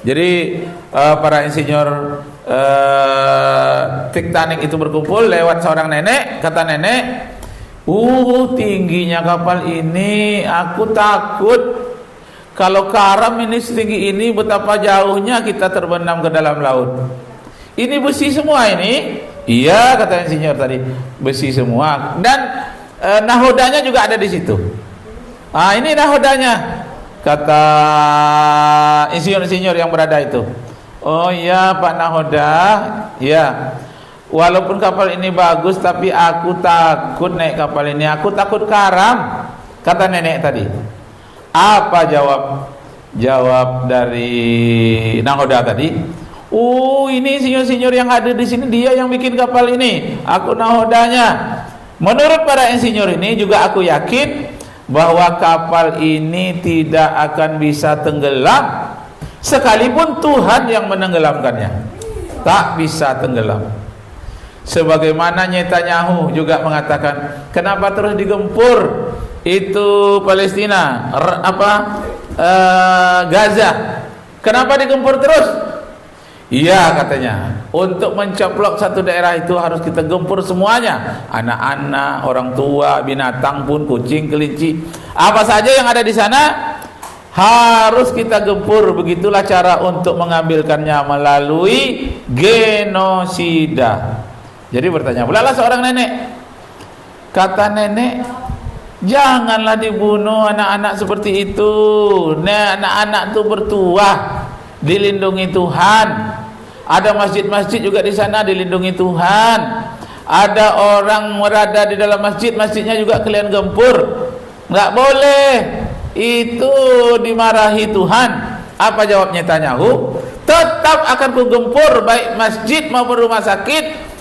Jadi para insinyur Titanic itu berkumpul lewat seorang nenek. Kata nenek, tingginya kapal ini, aku takut kalau karam ini setinggi ini, betapa jauhnya kita terbenam ke dalam laut. Ini besi semua ini. Iya, kata insinyur tadi, besi semua. Dan nahodanya juga ada di situ. Ini nahodanya, kata insinyur-insinyur yang berada itu. Oh iya Pak Nahoda, ya. Walaupun kapal ini bagus, tapi aku takut naik kapal ini. Aku takut karam, kata nenek tadi. Apa jawab dari nahoda tadi? Ini insinyur-insinyur yang ada di sini, dia yang bikin kapal ini. Aku nahodanya. Menurut para insinyur ini juga aku yakin bahwa kapal ini tidak akan bisa tenggelam sekalipun Tuhan yang menenggelamkannya. Tak bisa tenggelam. Sebagaimana Netanyahu juga mengatakan, kenapa terus digempur itu Palestina, Gaza? Kenapa digempur terus? Iya, katanya, untuk mencaplok satu daerah itu harus kita gempur semuanya, anak-anak, orang tua, binatang pun, kucing, kelinci, apa saja yang ada di sana harus kita gempur. Begitulah cara untuk mengambilkannya, melalui genosida. Jadi bertanya pula lah seorang nenek, kata nenek, janganlah dibunuh anak-anak seperti itu. Anak-anak itu bertuah, dilindungi Tuhan. Ada masjid-masjid juga di sana, dilindungi Tuhan. Ada orang berada di dalam masjid, masjidnya juga kalian gempur. Enggak boleh, itu dimarahi Tuhan. Apa jawabnya Netanyahu? Tetap akan kugempur baik masjid maupun rumah sakit.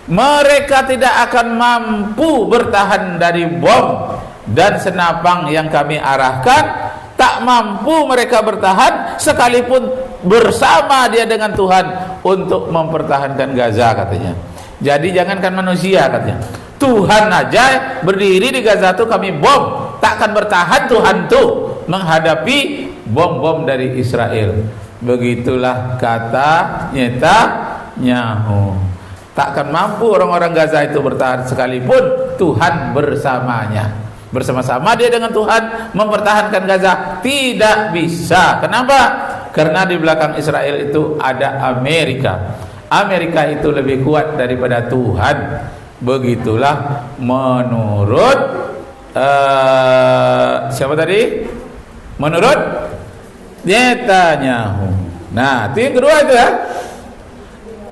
Mereka tidak akan mampu bertahan dari bom dan senapang yang kami arahkan. Tak mampu mereka bertahan sekalipun bersama dia dengan Tuhan untuk mempertahankan Gaza, katanya. Jadi jangankan manusia, katanya, Tuhan aja berdiri di Gaza tuh kami bom, takkan bertahan Tuhan tuh menghadapi bom-bom dari Israel. Begitulah kata Netanyahu. Takkan mampu orang-orang Gaza itu bertahan sekalipun Tuhan bersamanya. Bersama-sama dia dengan Tuhan mempertahankan Gaza, tidak bisa. Kenapa? Karena di belakang Israel itu ada Amerika. Amerika itu lebih kuat daripada Tuhan. Begitulah menurut siapa tadi? Menurut Netanyahu. Nah, itu yang kedua itu ya.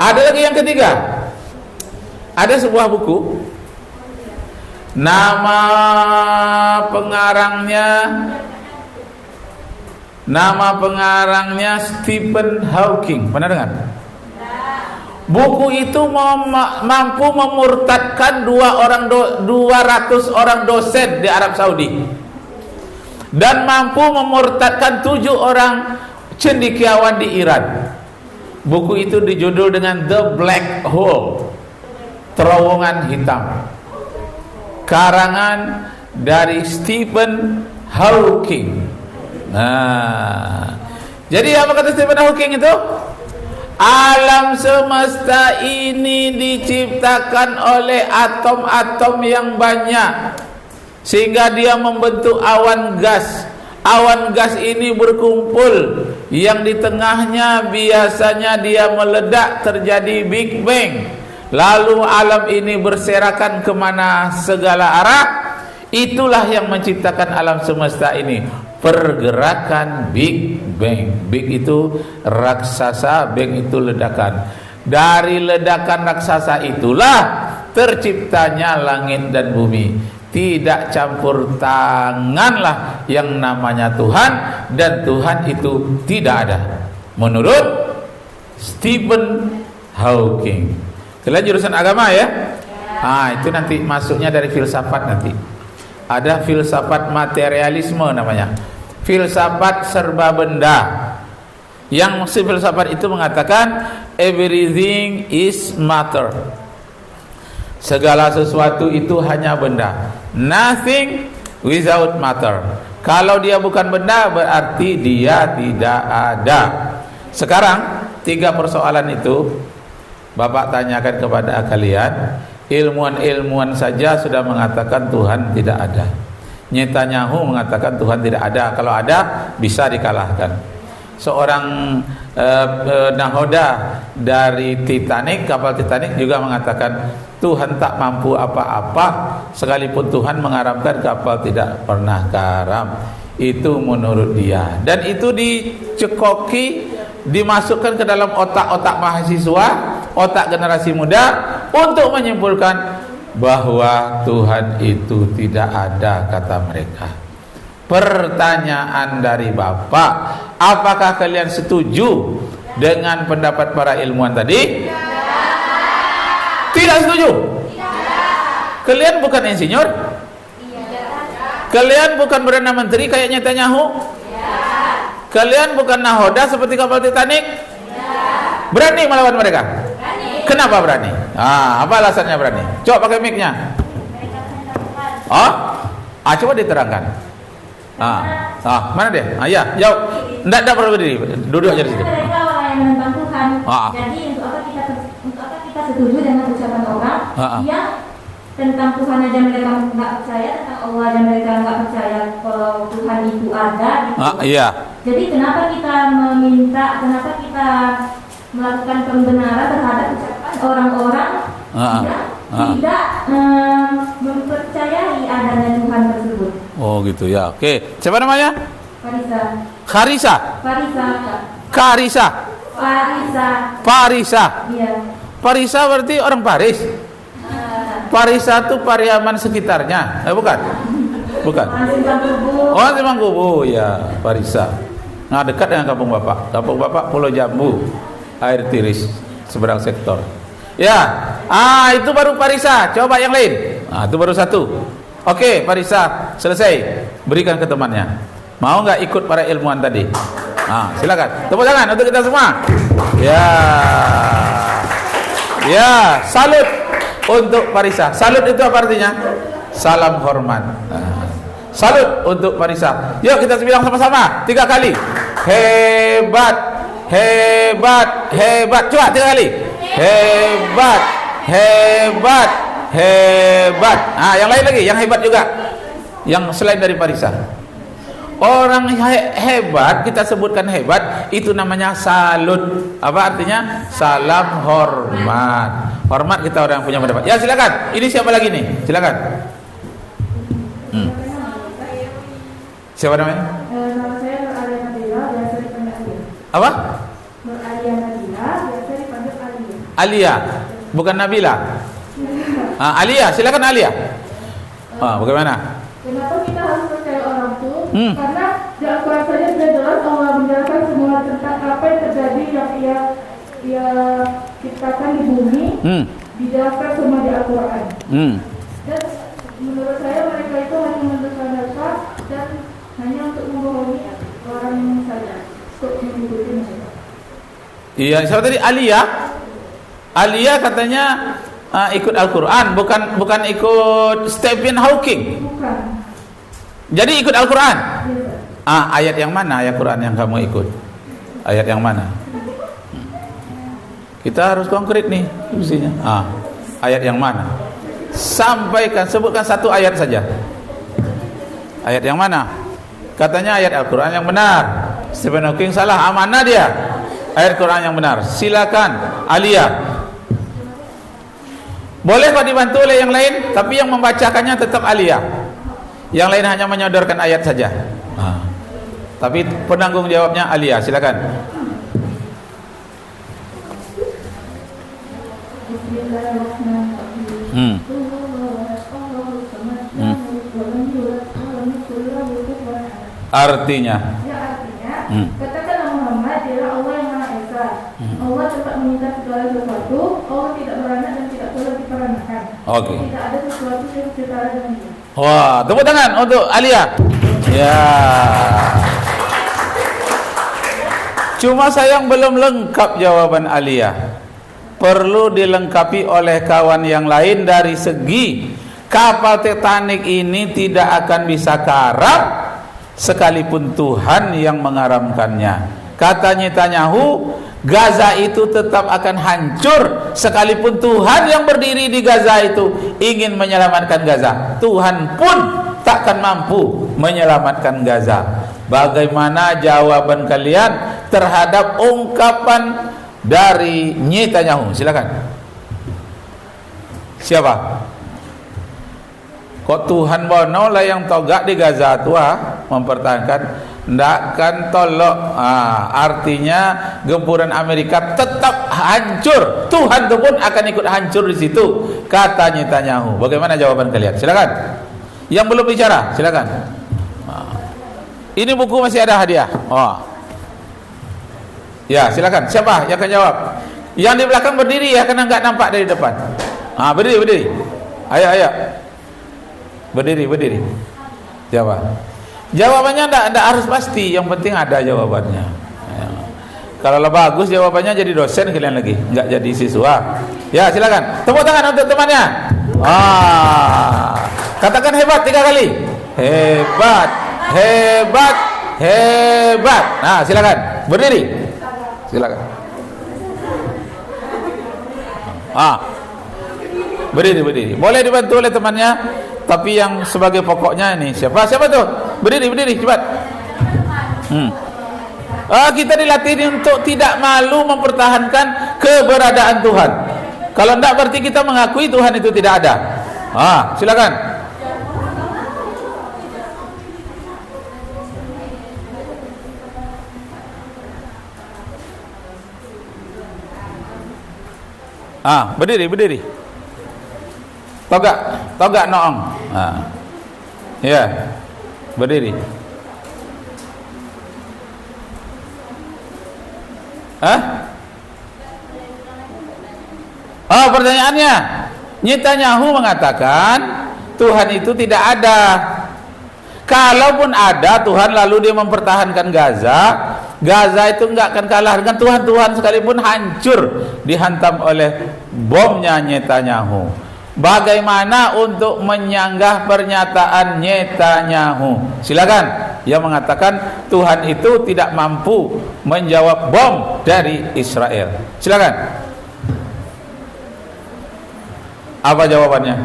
Ada lagi yang ketiga. Ada sebuah buku, nama pengarangnya Stephen Hawking. Pernah dengar? Buku itu mampu memurtadkan 200 orang dosen di Arab Saudi, dan mampu memurtadkan 7 orang cendekiawan di Iran. Buku itu dijudul dengan The Black Hole, terowongan hitam, karangan dari Stephen Hawking. Nah, jadi apa kata Stephen Hawking itu? Alam semesta ini diciptakan oleh atom-atom yang banyak, sehingga dia membentuk awan gas. Awan gas ini berkumpul, yang di tengahnya biasanya dia meledak, terjadi Big Bang. Lalu alam ini berserakan kemana segala arah. Itulah yang menciptakan alam semesta ini, pergerakan Big Bang. Big itu raksasa, Bang itu ledakan. Dari ledakan raksasa itulah terciptanya langit dan bumi. Tidak campur tanganlah yang namanya Tuhan, dan Tuhan itu tidak ada, menurut Stephen Hawking. Kalian jurusan agama ya? Itu nanti masuknya dari filsafat nanti. Ada filsafat materialisme namanya, filsafat serba benda. Yang filsafat itu mengatakan everything is matter. Segala sesuatu itu hanya benda. Nothing without matter. Kalau dia bukan benda, berarti dia tidak ada. Sekarang 3 persoalan itu Bapak tanyakan kepada kalian. Ilmuwan-ilmuwan saja sudah mengatakan Tuhan tidak ada. Netanyahu mengatakan Tuhan tidak ada. Kalau ada bisa dikalahkan. Seorang nahoda dari Titanic, kapal Titanic juga mengatakan Tuhan tak mampu apa-apa, sekalipun Tuhan mengharamkan kapal tidak pernah karam. Itu menurut dia, dan itu dicekoki, dimasukkan ke dalam otak-otak mahasiswa, otak generasi muda untuk menyimpulkan bahwa Tuhan itu tidak ada, kata mereka. Pertanyaan dari Bapak, apakah kalian setuju dengan pendapat para ilmuwan tadi? Tidak setuju? Kalian bukan insinyur? Kalian bukan Perdana Menteri kayak Netanyahu? Kalian bukan nahoda seperti kapal Titanic? Berani melawan mereka? Kenapa berani? Apa alasannya berani? Coba pakai mic-nya. Coba diterangkan. Mana deh? Ya, jauh. Enggak perlu berdiri. Duduk aja di situ. Mereka orang yang menentang Tuhan. Jadi untuk apa kita setuju dengan ucapan orang yang tentang Tuhan aja mereka nggak percaya, tentang Allah aja mereka nggak percaya kalau Tuhan itu ada gitu. Iya. Jadi kenapa kita melakukan pembenaran terhadap ucapan orang-orang yang tidak mempercayai adanya Tuhan tersebut. Oh gitu ya. Oke. Siapa namanya? Farisa. Parisa. Iya. Parisa berarti orang Paris. Parisa itu Pariaman sekitarnya. Bukan. Oh, Simpang Kubu. Ya, Parisa. Nah, dekat dengan kampung Bapak. Kampung Bapak Pulau Jambu. Air tiris seberang sektor. Ya. Itu baru Parisa. Coba yang lain. Itu baru satu. Oke, Parisa selesai. Berikan ke temannya. Mau nggak ikut para ilmuwan tadi? Silakan. Tepuk tangan untuk kita semua. Ya, salut untuk Parisa. Salut itu apa artinya? Salam hormat. Salut untuk Parisa. Yuk kita bilang sama-sama 3 kali. Hebat, hebat, hebat. Coba 3 kali. Hebat, hebat, hebat. Yang lain lagi, yang hebat juga. Yang selain dari Parisa. Orang hebat, kita sebutkan hebat, itu namanya salut. Apa artinya? Salam hormat. Hormat kita orang yang punya pendapat. Ya silakan. Ini siapa lagi nih? Silakan. Siapa namanya? Nama saya Nuralia Nabila, biasa dipanggil Alia. Apa? Nuralia Nabila, biasa dipanggil Alia. Alia, bukan Nabila. Alia, silakan Alia. Bagaimana? Kenapa kita harus percaya orang tuh? Karena di Al-Quran saja sudah jelas Allah menjelaskan semua tentang apa yang terjadi yang ia ciptakan di bumi. Dijelaskan semua di Al-Quran. Dan menurut saya mereka itu hanya mendusta-dusta dan hanya untuk membohongi orang saja, untuk mengikuti mereka. Iya, siapa tadi? Alia. Alia katanya ikut Al-Quran, bukan ikut Stephen Hawking. Bukan. Jadi ikut Al-Quran. Ayat yang mana ayat Quran yang kamu ikut? Ayat yang mana? Kita harus konkret nih mestinya. Ayat yang mana? Sampaikan, sebutkan satu ayat saja. Ayat yang mana? Katanya ayat Al-Quran yang benar. Stephen Hawking salah, mana dia? Ayat Quran yang benar. Silakan Alia. Boleh kok dibantu oleh yang lain, tapi yang membacakannya tetap Alia. Yang lain hanya menyodorkan ayat saja. Tapi penanggung jawabnya Alia. Silakan. Artinya. Katakanlah Muhammad adalah Allah yang Maha Esa. Allah tempat meminta segala sesuatu. Allah tidak beranak dan tidak pula diperanakan. Oke. Tidak ada sesuatu yang setara dengan dia. Wah, tepuk tangan untuk Alia. Ya. Cuma sayang belum lengkap jawaban Alia. Perlu dilengkapi oleh kawan yang lain dari segi kapal Titanic ini tidak akan bisa karam sekalipun Tuhan yang mengharamkannya. Kata Netanyahu, Gaza itu tetap akan hancur sekalipun Tuhan yang berdiri di Gaza itu ingin menyelamatkan Gaza. Tuhan pun takkan mampu menyelamatkan Gaza. Bagaimana jawaban kalian terhadap ungkapan dari Netanyahu? Silakan. Siapa? Kok Tuhan bono lah yang togak di Gaza tua mempertahankan? Ndakkan tolok. Artinya gempuran Amerika tetap hancur. Tuhan itu pun akan ikut hancur di situ, kata Netanyahu. Bagaimana jawaban kalian? Silakan. Yang belum bicara, silakan. Ini buku masih ada hadiah. Ya, silakan. Siapa yang akan jawab? Yang di belakang berdiri ya, karena enggak nampak dari depan. Berdiri. Ayo. Berdiri. Jawab. Jawabannya enggak harus pasti, yang penting ada jawabannya. Ya. Kalau bagus jawabannya jadi dosen kalian lagi, enggak jadi siswa. Ya, silakan. Tepuk tangan untuk temannya. Katakan hebat 3 kali. Hebat. Nah, silakan. Berdiri. Silakan. Berdiri. Boleh dibantu oleh temannya, tapi yang sebagai pokoknya ini siapa tuh? Berdiri cepat. Kita dilatih untuk tidak malu mempertahankan keberadaan Tuhan. Kalau enggak berarti kita mengakui Tuhan itu tidak ada. Silakan. Berdiri. Togak noong. Ya. Berdiri. Pertanyaannya, Netanyahu mengatakan Tuhan itu tidak ada. Kalaupun ada Tuhan lalu dia mempertahankan Gaza itu enggak akan kalah dengan Tuhan sekalipun hancur dihantam oleh bomnya Netanyahu. Bagaimana untuk menyanggah pernyataan Netanyahu? Silakan. Yang mengatakan Tuhan itu tidak mampu menjawab bom dari Israel. Silakan. Apa jawabannya?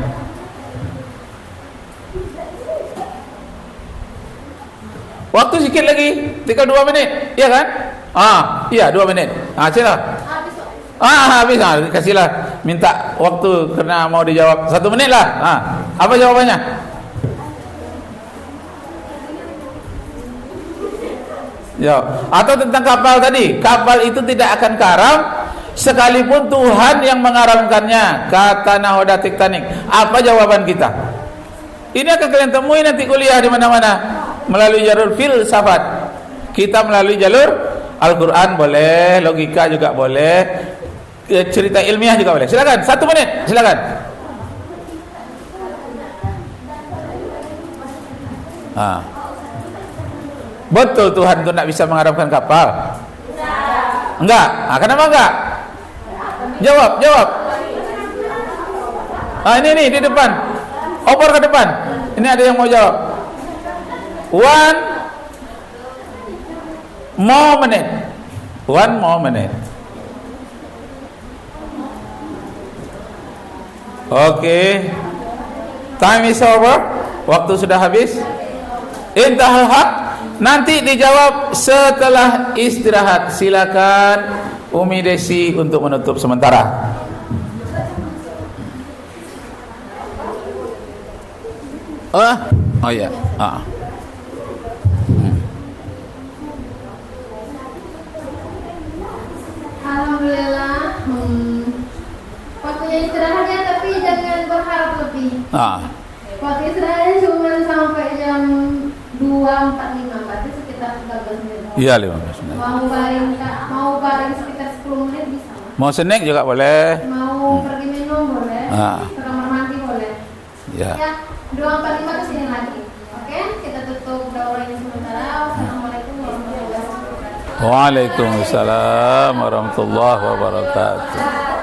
Waktu sedikit lagi, tinggal 2 menit, iya kan? Iya 2 menit. Silakan. Habis, kasihlah, minta waktu karena mau dijawab 1 menit lah. Apa jawabannya? Atau tentang kapal tadi, kapal itu tidak akan karam sekalipun Tuhan yang mengaramkannya, kata Nahoda Tektonik. Apa jawaban kita? Ini akan kalian temui nanti kuliah di mana-mana melalui jalur filsafat. Kita melalui jalur Al-Quran boleh, logika juga boleh, cerita ilmiah juga boleh. Silakan, 1 menit, silakan. Betul Tuhan itu tidak bisa mengharapkan kapal? Enggak. Kenapa enggak? Jawab. Ini di depan. Opor ke depan. Ini ada yang mau jawab. 1 more minute. Okay. Time is over. Waktu sudah habis. Intahal haq. Nanti dijawab setelah istirahat. Silakan Umi Desi untuk menutup sementara. Ya. Alhamdulillah. Waktunya istirahatnya tapi jangan berharap lebih. Waktu istirahatnya cuma sampai jam 2.45, berarti sekitar 15 menit. Iya, 15 menit. Mau baring sekitar 10 menit bisa. Mau snack juga boleh. Mau pergi minum boleh. Ke kamar mandi boleh. Ya. 2.45 ke sini lagi. Oke, kita tutup daurahnya sementara. Wassalamualaikum warahmatullahi wabarakatuh. Waalaikumsalam warahmatullahi wabarakatuh.